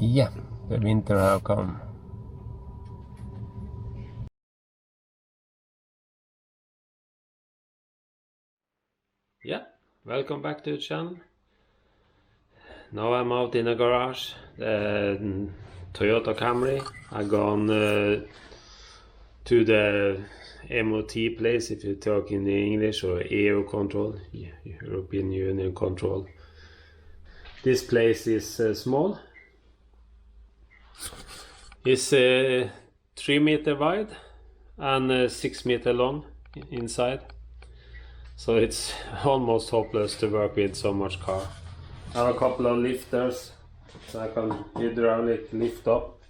Ja, the winter have come. Yeah, welcome back to the channel. Now I'm out in the garage, the Toyota Camry. I've gone to the MOT place, if you talk in English, or EU control, European Union control. This place is small. It's 3 meter wide and 6 meter long inside. So it's almost hopeless to work with so much car. I have a couple of lifters, so I can hydraulic lift up.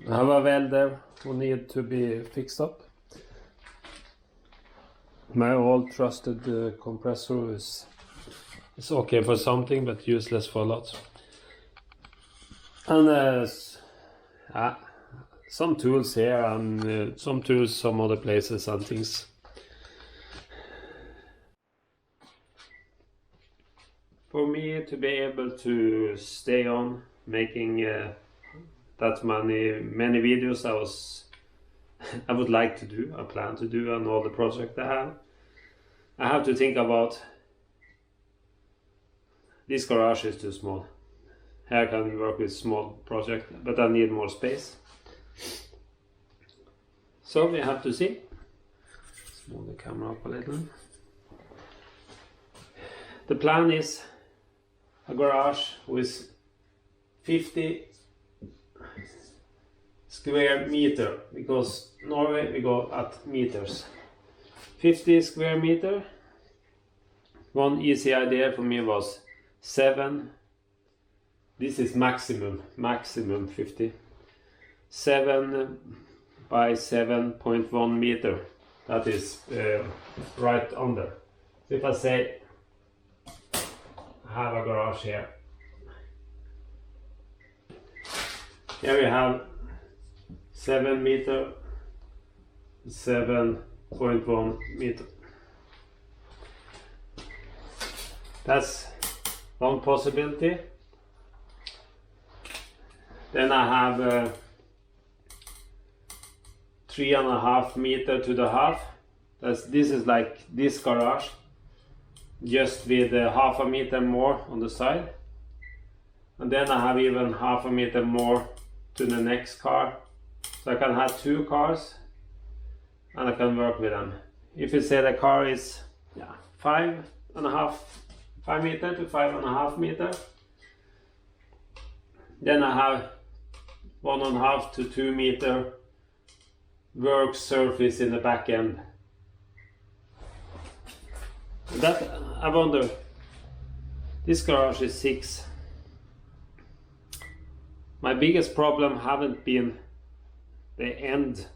I have a welder who need to be fixed up. My old trusted compressor is okay for something, but useless for a lot. And some tools here and some tools some other places and things. For me to be able to stay on making that many videos I would like to do, I plan to do, and all the projects I have to think about. This garage is too small. Here I can work with small project, but I need more space. So we have to see. Move the camera up a little. The plan is a garage with 50 square meter, because Norway we go at meters. 50 square meter. One easy idea for me was 7. This is maximum 50. 7 by 7.1 meter. That is right under. So if I say I have a garage here. Here we have 7 meter, 7.1 meter. That's one possibility. Then I have 3.5 meter to the half. This is like this garage, just with half a meter more on the side. And then I have even half a meter more to the next car. So I can have 2 cars and I can work with them. If you say the car is 5 meter to 5.5 meter, then I have 1.5 to 2 meter work surface in the back end. That I wonder, this garage is 6. My biggest problem haven't been the end,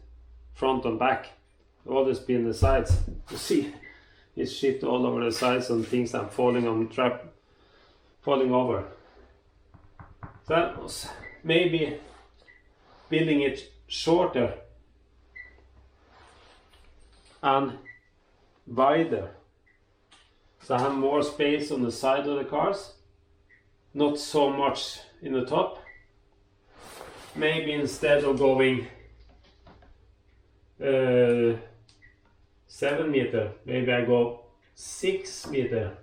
front and back. It's always been the sides. You see, it's shit all over the sides and things I'm falling over. So that was maybe building it shorter and wider, so I have more space on the side of the cars, not so much in the top. Maybe instead of going 7 meter, maybe I go 6 meter.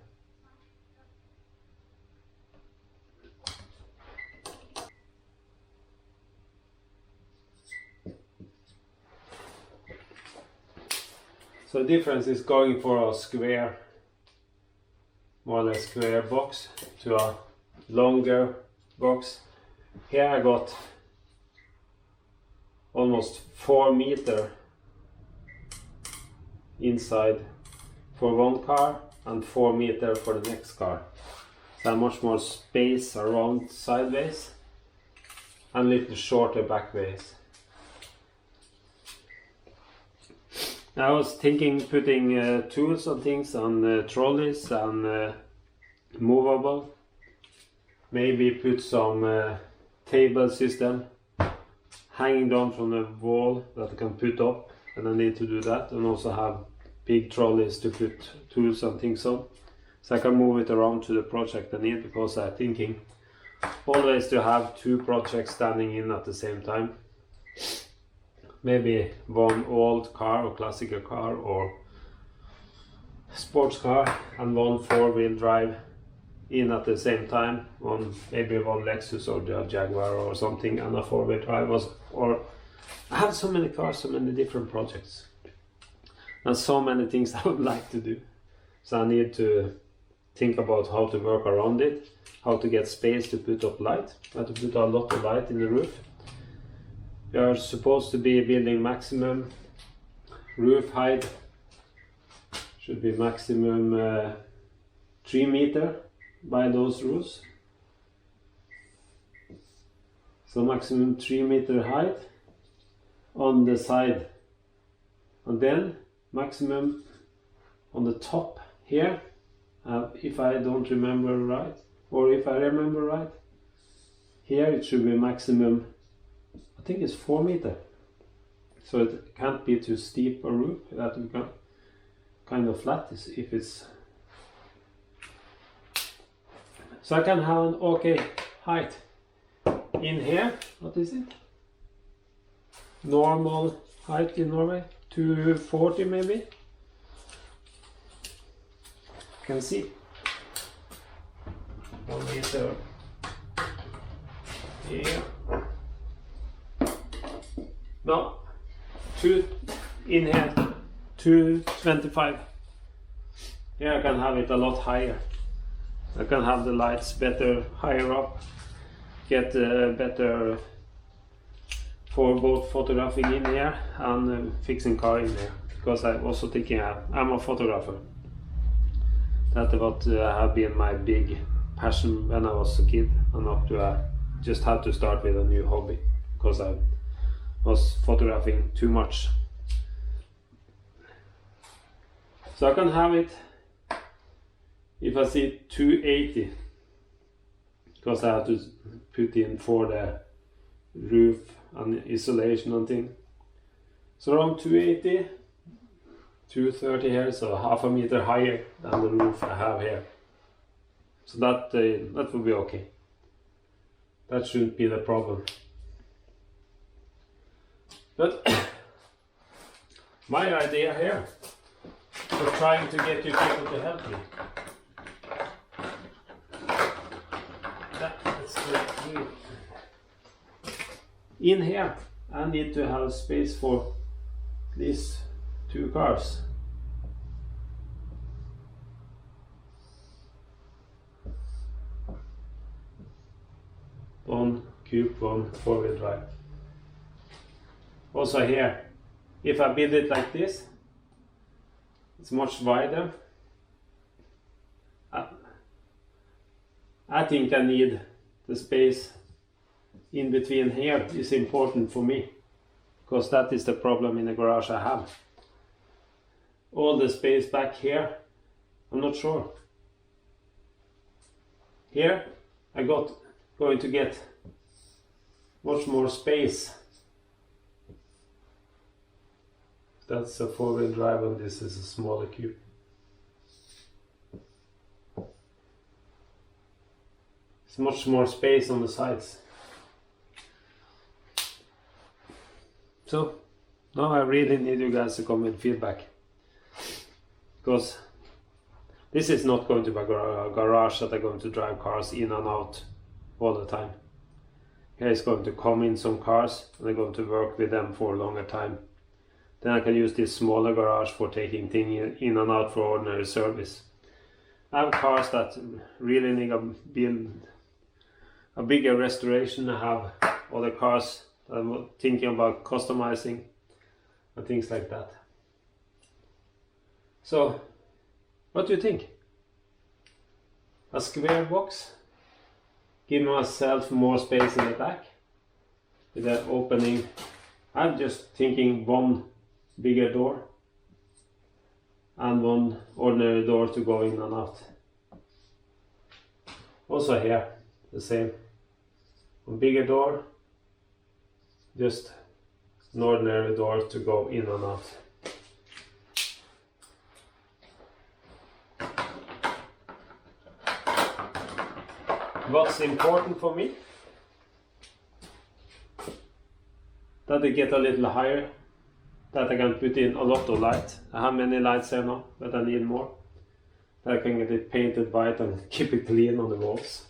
So the difference is going for a square, more or less square box, to a longer box. Here I got almost 4 meter inside for one car and 4 meter for the next car. So much more space around sideways and a little shorter backways. I was thinking putting tools and things on trolleys and movable. Maybe put some table system hanging down from the wall that I can put up, and I need to do that, and also have big trolleys to put tools and things on, so I can move it around to the project I need, because I'm thinking always to have two projects standing in at the same time. Maybe one old car or classical car or sports car and one four-wheel drive in at the same time. Maybe one Lexus or Jaguar or something and a four-wheel drive. Or I have so many cars, so many different projects, and so many things I would like to do. So I need to think about how to work around it, how to get space to put up light, how to put a lot of light in the roof. We are supposed to be building maximum roof height, should be maximum 3 meters by those roofs. So maximum 3 meter height on the side, and then maximum on the top here, if I don't remember right, or if I remember right, here it should be maximum, I think it's 4 meters. So it can't be too steep a roof, that we can kind of flat if it's, so I can have an okay height in here. What is it? Normal height in Norway, 240 maybe. You can see 1 meter here. No, two in here, 225. Here I can have it a lot higher. I can have the lights better higher up, get better for both photographing in here and fixing car in there. Because I'm also thinking I'm a photographer. That's what have been my big passion when I was a kid, and up to I just had to start with a new hobby because I was photographing too much. So I can have it, if I see 280, because I have to put in for the roof and isolation and thing. So around 280, 230 here, so half a meter higher than the roof I have here. So that will be okay. That shouldn't be the problem. But my idea here for trying to get you people to help me. In here I need to have space for these two cars. One coupe, one four-wheel drive. Also here, if I build it like this, it's much wider. I think I need the space in between here is important for me, because that is the problem in the garage I have. All the space back here, I'm not sure. Here I going to get much more space. That's a four-wheel drive and this is a smaller coupe. It's much more space on the sides. So now I really need you guys to come with feedback, because this is not going to be a garage that I'm going to drive cars in and out all the time. Here is going to come in some cars and I'm going to work with them for a longer time. Then I can use this smaller garage for taking things in and out for ordinary service. I have cars that really need a bigger restoration. I have other cars that I'm thinking about customizing and things like that. So, what do you think? A square box? Give myself more space in the back with an opening. I'm just thinking one bigger door and one ordinary door to go in and out. Also here, the same. One bigger door, just an ordinary door to go in and out. what's important for me, that they get a little higher, that I can put in a lot of light. I have many lights here now, but I need more. That I can get it painted white and keep it clean on the walls.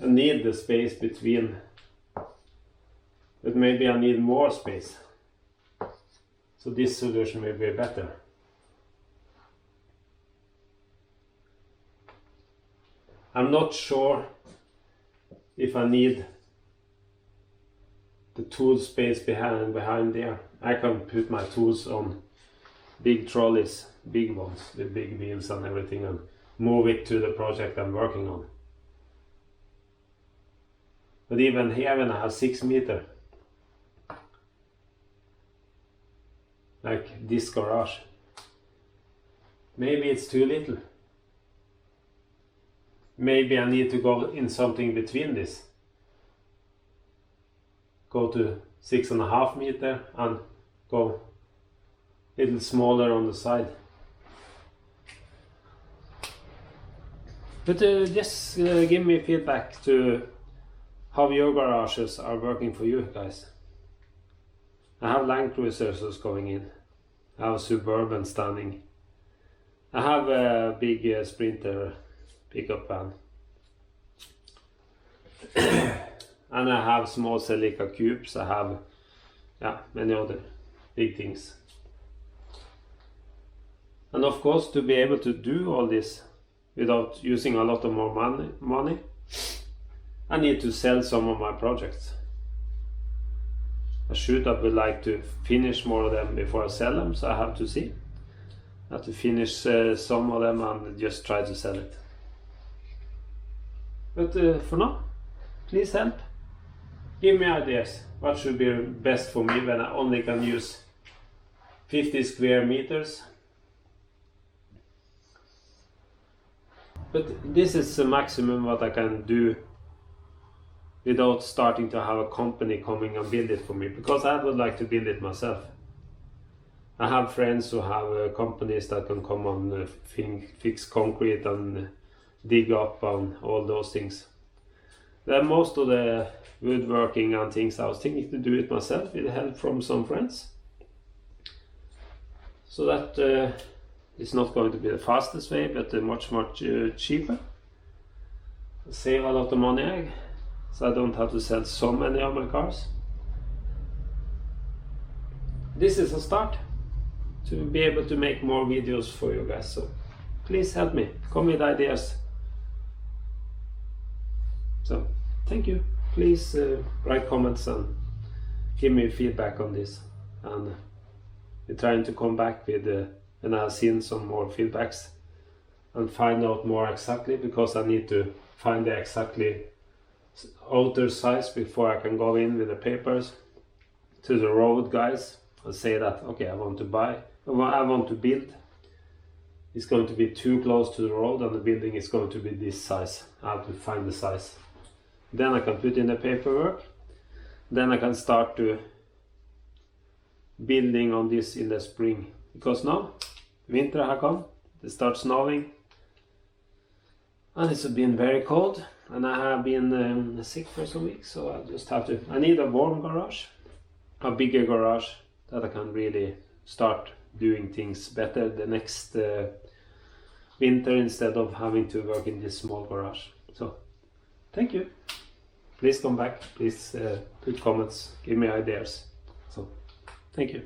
I need the space between, but maybe I need more space. So this solution will be better. I'm not sure if I need the tool space behind there. I can put my tools on big trolleys, big ones with big wheels and everything, and move it to the project I'm working on. But even here, when I have 6 meters, like this garage, maybe it's too little. Maybe I need to go in something between this. Go to 6.5 meters and go a little smaller on the side. But just give me feedback to how your garages are working for you guys. I have Land Cruisers going in. I have Suburban standing. I have a big Sprinter pickup van. And I have small Celica cubes. I have many other big things. And of course, to be able to do all this without using a lot of more money, I need to sell some of my projects. I would like to finish more of them before I sell them, so I have to see. I have to finish some of them and just try to sell it. But for now, please help. Give me ideas. What should be best for me when I only can use 50 square meters? But this is the maximum what I can do without starting to have a company coming and build it for me, because I would like to build it myself. I have friends who have companies that can come and fix concrete and dig up and all those things. Then most of the woodworking and things I was thinking to do it myself with help from some friends. So that is not going to be the fastest way, but much cheaper. Save a lot of money, so I don't have to sell so many of my cars. This is a start to be able to make more videos for you guys, so please help me, come with ideas. So thank you. Please write comments and give me feedback on this, and we're trying to come back with when I have seen some more feedbacks and find out more exactly, because I need to find the exactly outer size before I can go in with the papers to the road guys and say that okay, I want to build. It's going to be too close to the road and the building is going to be this size. I have to find the size. Then I can put in the paperwork. Then I can start to building on this in the spring, because now winter has come, it starts snowing and it's been very cold, and I have been sick for some weeks, so I just have to, I need a warm garage, a bigger garage, that I can really start doing things better the next winter, instead of having to work in this small garage. So thank you. Please come back, please put comments, give me ideas. So thank you.